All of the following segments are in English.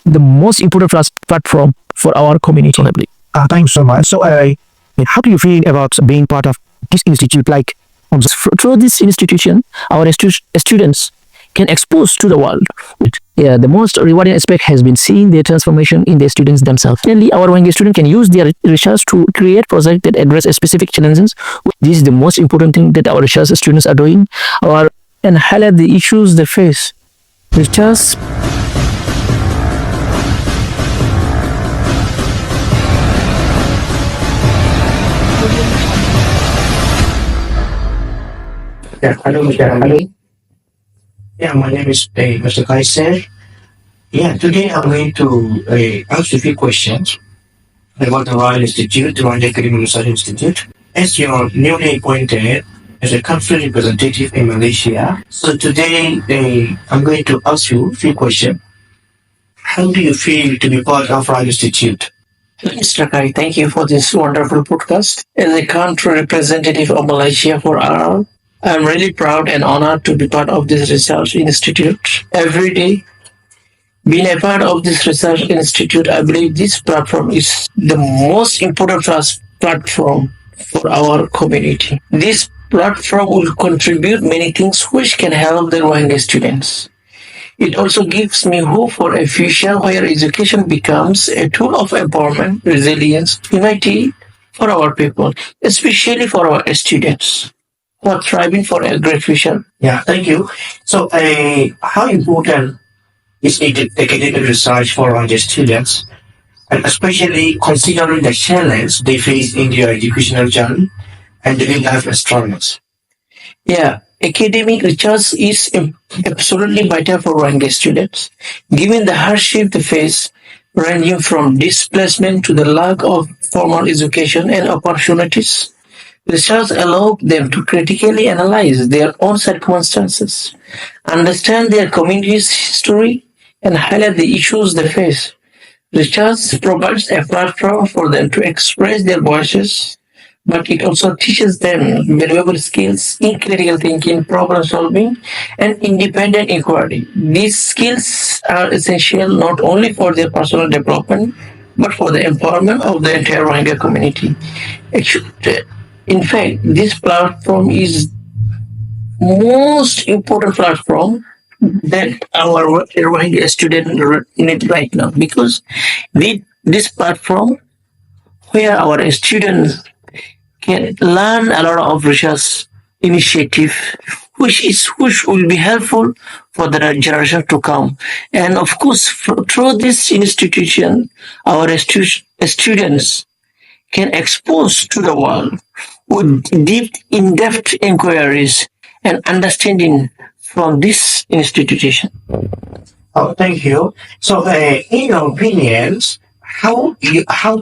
the most important platform for our community. Thanks so much. So, How do you feel about being part of this institute? Like, through this institution, our students can expose to the world. Yeah, the most rewarding aspect has been seeing their transformation in the students themselves. Finally, our Rohingya student can use their research to create projects that address specific challenges. This is the most important thing that our research students are doing, and highlight the issues they face. Research. yeah, hello, Mr. Amir. Yeah, my name is Mr. Kaiser. Yeah, today I'm going to ask a few questions about the RAR-Institute, the Rwanda Academic Research Institute. As you're newly appointed as a country representative in Malaysia, so today I'm going to ask you a few questions. How do you feel to be part of RAR-Institute? Mr. Kai, thank you for this wonderful podcast. As a country representative of Malaysia for RR, I'm really proud and honored to be part of this research institute. Every day, being a part of this research institute, I believe this platform is the most important platform for our community. This platform will contribute many things which can help the Rohingya students. It also gives me hope for a future where education becomes a tool of empowerment, resilience, unity for our people, especially for our students who are thriving for a great future. Yeah, thank you. So, how important is academic research for our students, and especially considering the challenge they face in their educational journey and daily life struggles? Yeah, academic research is absolutely vital for Rohingya students, given the hardship they face, ranging from displacement to the lack of formal education and opportunities. Research allows them to critically analyze their own circumstances, understand their community's history, and highlight the issues they face. Research provides a platform for them to express their voices, but it also teaches them valuable skills in critical thinking, problem solving, and independent inquiry. These skills are essential not only for their personal development, but for the empowerment of the entire Rohingya community. In fact, this platform is most important platform that our Rohingya students need right now, because with this platform where our students can learn a lot of research initiative which will be helpful for the generation to come. And of course, through this institution, our students can expose to the world with deep, in-depth inquiries and understanding from this institution. Oh, thank you. So, in your opinions, how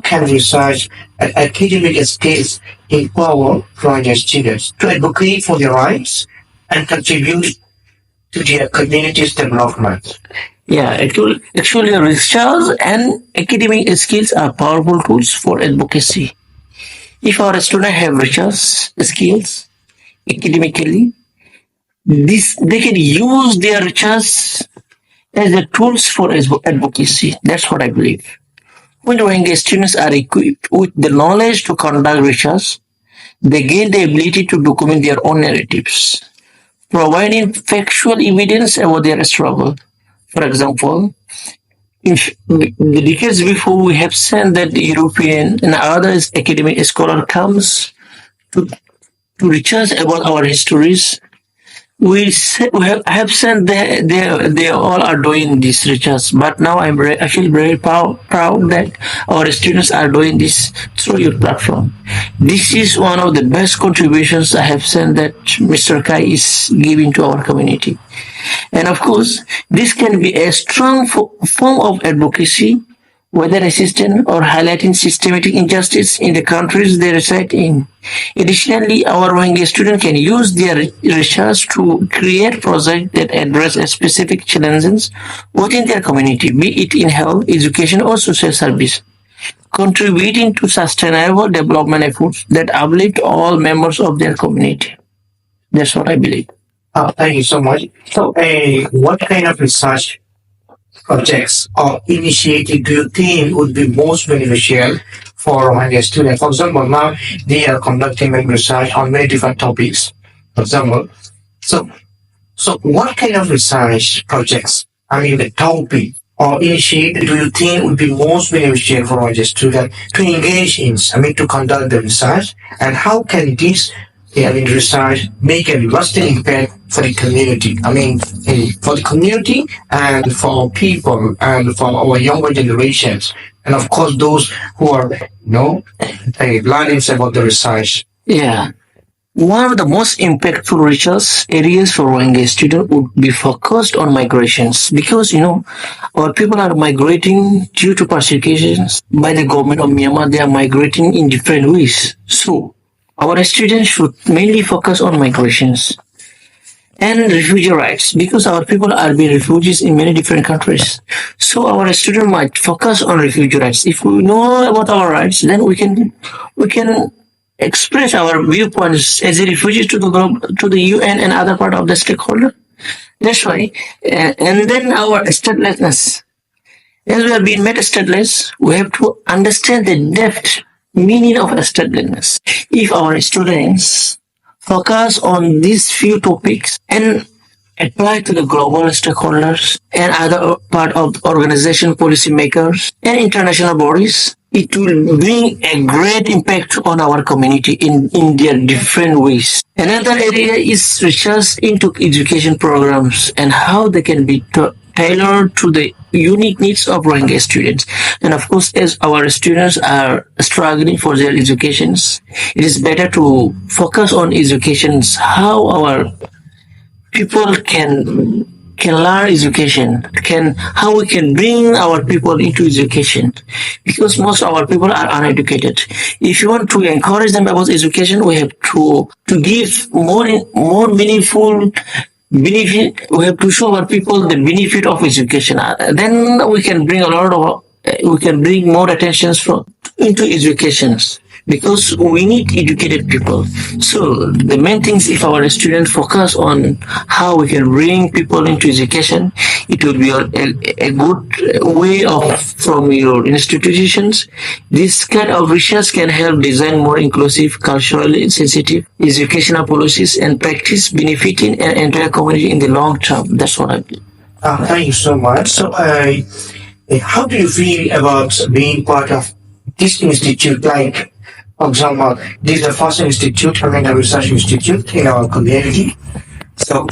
can research and academic skills empower Rohingya students to advocate for their rights and contribute to their community's development? Yeah, actually, research and academic skills are powerful tools for advocacy. If our students have research skills academically, they can use their research as the tools for advocacy. That's what I believe. When Rohingya students are equipped with the knowledge to conduct research, they gain the ability to document their own narratives, providing factual evidence about their struggle. For example, in the decades before, we have seen that the European and other academic scholar comes to research about our histories. We have seen they all are doing this research, but now I feel very proud that our students are doing this through your platform. This is one of the best contributions I have seen that Mr. Kai is giving to our community. And of course, this can be a strong form of advocacy, whether assisting or highlighting systematic injustice in the countries they reside in. Additionally, our Rohingya students can use their research to create projects that address specific challenges within their community, be it in health, education, or social service, contributing to sustainable development efforts that uplift all members of their community. That's what I believe. Thank you so much. So, what kind of research projects or initiative do you think would be most beneficial for Romania students? For example, now they are conducting research on many different topics. For example, so what kind of research projects, I mean the topic or initiative do you think would be most beneficial for our students to engage in, I mean to conduct the research, and how can this research make a lasting impact for the community? I mean for the community and for people and for our younger generations, and of course those who are learning about the research. Yeah. One of the most impactful research areas for Rohingya students would be focused on migrations because our people are migrating due to persecutions by the government of Myanmar. They are migrating in different ways. So our students should mainly focus on migrations and refugee rights because our people are being refugees in many different countries. So our student might focus on refugee rights. If we know about our rights, then we can express our viewpoints as a refugee to the UN and other part of the stakeholder. That's why, and then our statelessness. As we are being made stateless, we have to understand the depth meaning of statelessness. If our students focus on these few topics and apply to the global stakeholders and other part of organization policymakers and international bodies, it will bring a great impact on our community in their different ways. Another area is research into education programs and how they can be tailored to the unique needs of Rohingya students. And of course, as our students are struggling for their educations, it is better to focus on educations, how our people can learn education, how we can bring our people into education, because most of our people are uneducated. If you want to encourage them about education, we have to give more meaningful benefit. We have to show our people the benefit of education. Then we can bring more attention into educations, because we need educated people. So the main things, if our students focus on how we can bring people into education, it will be a good way from your institutions. This kind of research can help design more inclusive, culturally sensitive educational policies and practice benefiting an entire community in the long term. That's what I believe. Thank you so much. So, how do you feel about being part of this institute? Like, for example, this is the first institute, a research institute in our community. So,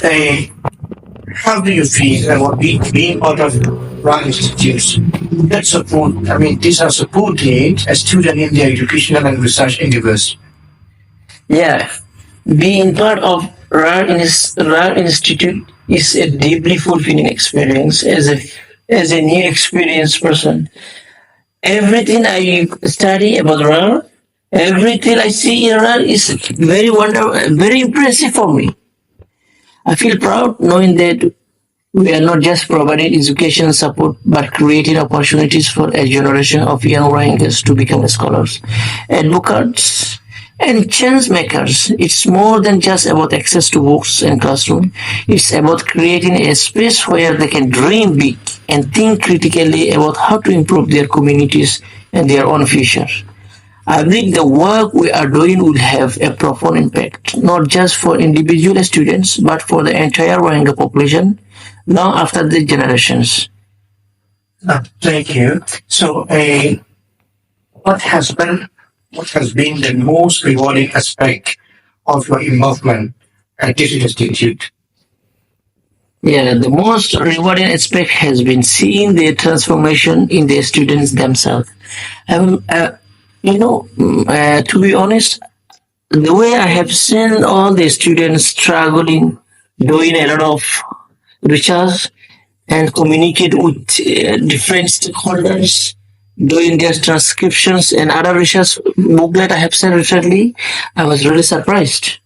how do you feel about being part of RAR-Institute that support? These are supporting a student in their educational and research endeavors. Yeah, being part of RAR-Institute is a deeply fulfilling experience as a new experienced person. Everything I study about RAR, everything I see in RAR is very impressive for me. I feel proud knowing that we are not just providing education support, but creating opportunities for a generation of young Rohingyas to become scholars, advocates, and change makers. It's more than just about access to books and classroom. It's about creating a space where they can dream big and think critically about how to improve their communities and their own future. I believe the work we are doing will have a profound impact, not just for individual students, but for the entire Rohingya population long after the generations. Thank you. So, what has been the most rewarding aspect of your involvement at this institute? Yeah, the most rewarding aspect has been seeing their transformation in the students themselves. Um, uh, to be honest, the way I have seen all the students struggling, doing a lot of research and communicate with different stakeholders, doing their transcriptions and other research booklet I have seen recently, I was really surprised.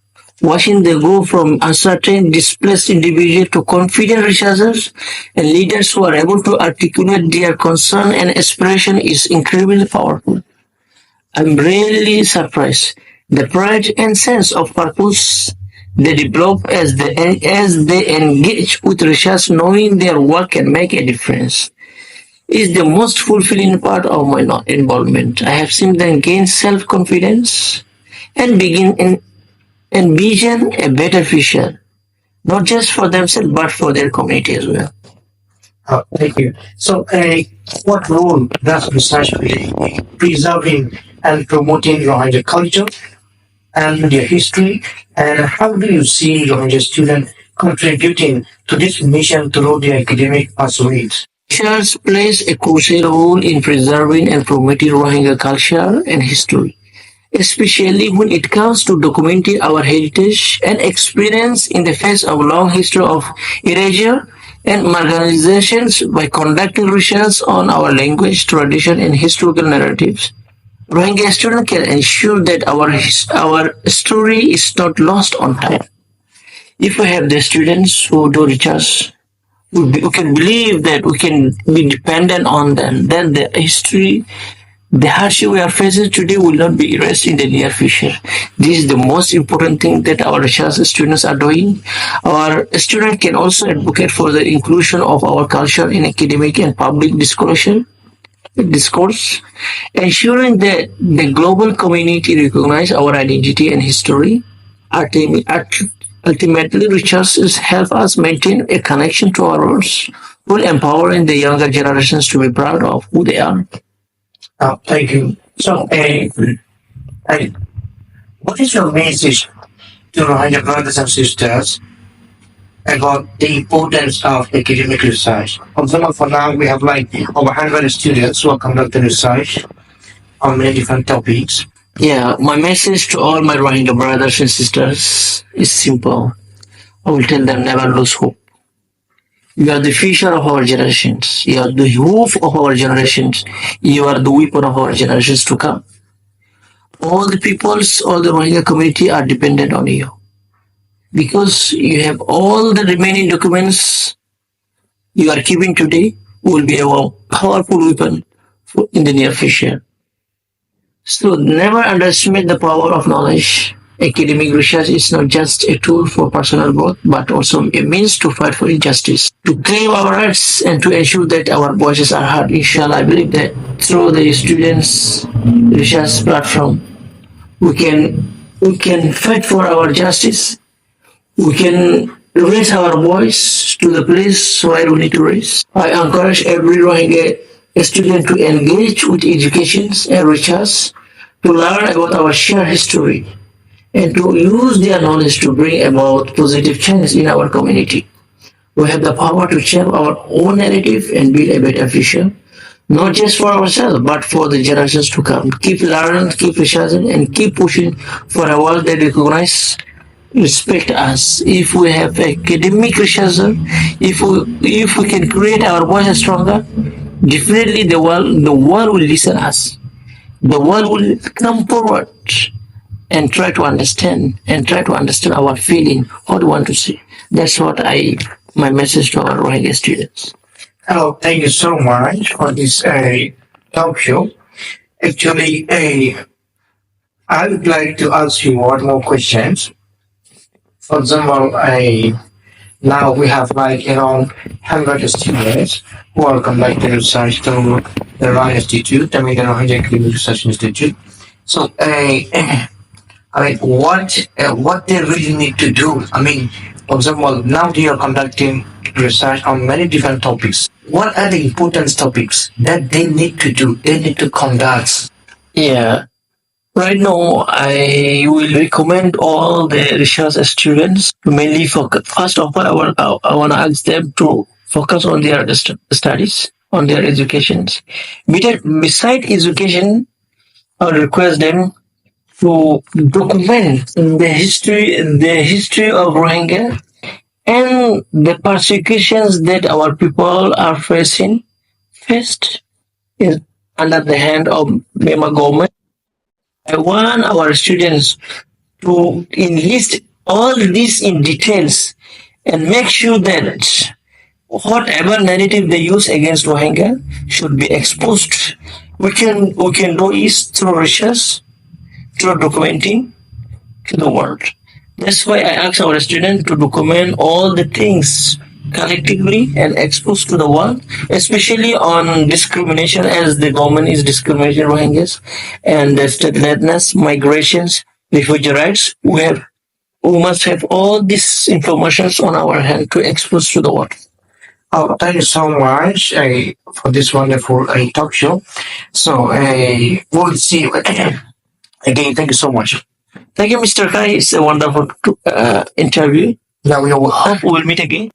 Watching them go from uncertain, displaced individuals to confident researchers and leaders who are able to articulate their concern and aspiration is incredibly powerful. I'm really surprised. The pride and sense of purpose they develop as they engage with research, knowing their work can make a difference. is the most fulfilling part of my involvement. I have seen them gain self-confidence and begin and envision a better future, not just for themselves but for their community as well. Thank you. So, what role does research play in preserving and promoting Rohingya culture and their history? And how do you see Rohingya students contributing to this mission through their academic pursuits? Church plays a crucial role in preserving and promoting Rohingya culture and history, especially when it comes to documenting our heritage and experience in the face of a long history of erasure and marginalizations. By conducting research on our language, tradition, and historical narratives, Rohingya students can ensure that our story is not lost on time. If we have the students who do research, we can believe that we can be dependent on them, then the history, the hardship we are facing today will not be erased in the near future. This is the most important thing that our research students are doing. Our students can also advocate for the inclusion of our culture in academic and public discourse, ensuring that the global community recognize our identity and history. Ultimately, researchers help us maintain a connection to our roots, while empowering the younger generations to be proud of who they are. Thank you. So, uh, what is your message to Rohingya brothers and sisters about the importance of academic research? For example, for now, we have like over 100 students who are conducting research on many different topics. Yeah, my message to all my Rohingya brothers and sisters is simple. I will tell them never lose hope. You are the future of our generations. You are the hope of our generations. You are the weapon of our generations to come. All the peoples, all the Rohingya community are dependent on you. Because you have all the remaining documents you are keeping today will be a powerful weapon in the near future. So never underestimate the power of knowledge. Academic research is not just a tool for personal growth, but also a means to fight for injustice, to claim our rights, and to ensure that our voices are heard. Inshallah, I believe that through the students' research platform, we can fight for our justice. We can raise our voice to the place where we need to raise. I encourage every Rohingya student to engage with education and research, to learn about our shared history, and to use their knowledge to bring about positive change in our community. We have the power to shape our own narrative and build a better future, not just for ourselves, but for the generations to come. Keep learning, keep researching, and keep pushing for a world that recognizes respect us. If we have academic researcher, if we can create our voice stronger, definitely the world will listen us. The world will come forward and try to understand our feeling, what we want to see. That's what my message to our Rohingya students. Oh, thank you so much for this talk show. Actually, I would like to ask you one more questions. For example, now we have like around 100 students who are conducting research through the RAR-Institute, the Rohingya Academic Research Institute. So, I mean, what they really need to do. I mean, for example, now they are conducting research on many different topics. What are the important topics that they need to do? They need to conduct. Yeah. Right now, I will recommend all the research students to mainly focus. First of all, I want to ask them to focus on their studies, on their educations. Beside education, I will request them to document the history of Rohingya and the persecutions that our people are faced in, under the hand of Myanmar government. I want our students to enlist all this in details and make sure that whatever narrative they use against Rohingya should be exposed. We can do is through research, through documenting to the world. That's why I ask our students to document all the things collectively and exposed to the world, especially on discrimination, as the government is discriminating Rohingyas, and the statelessness, migrations, refugee rights. We must have all these informations on our hand to expose to the world. Oh, thank you so much for this wonderful talk show. So, we'll see you again. Again, thank you so much. Thank you, Mr. Kai. It's a wonderful interview. Yeah, we will. Hope we'll meet again.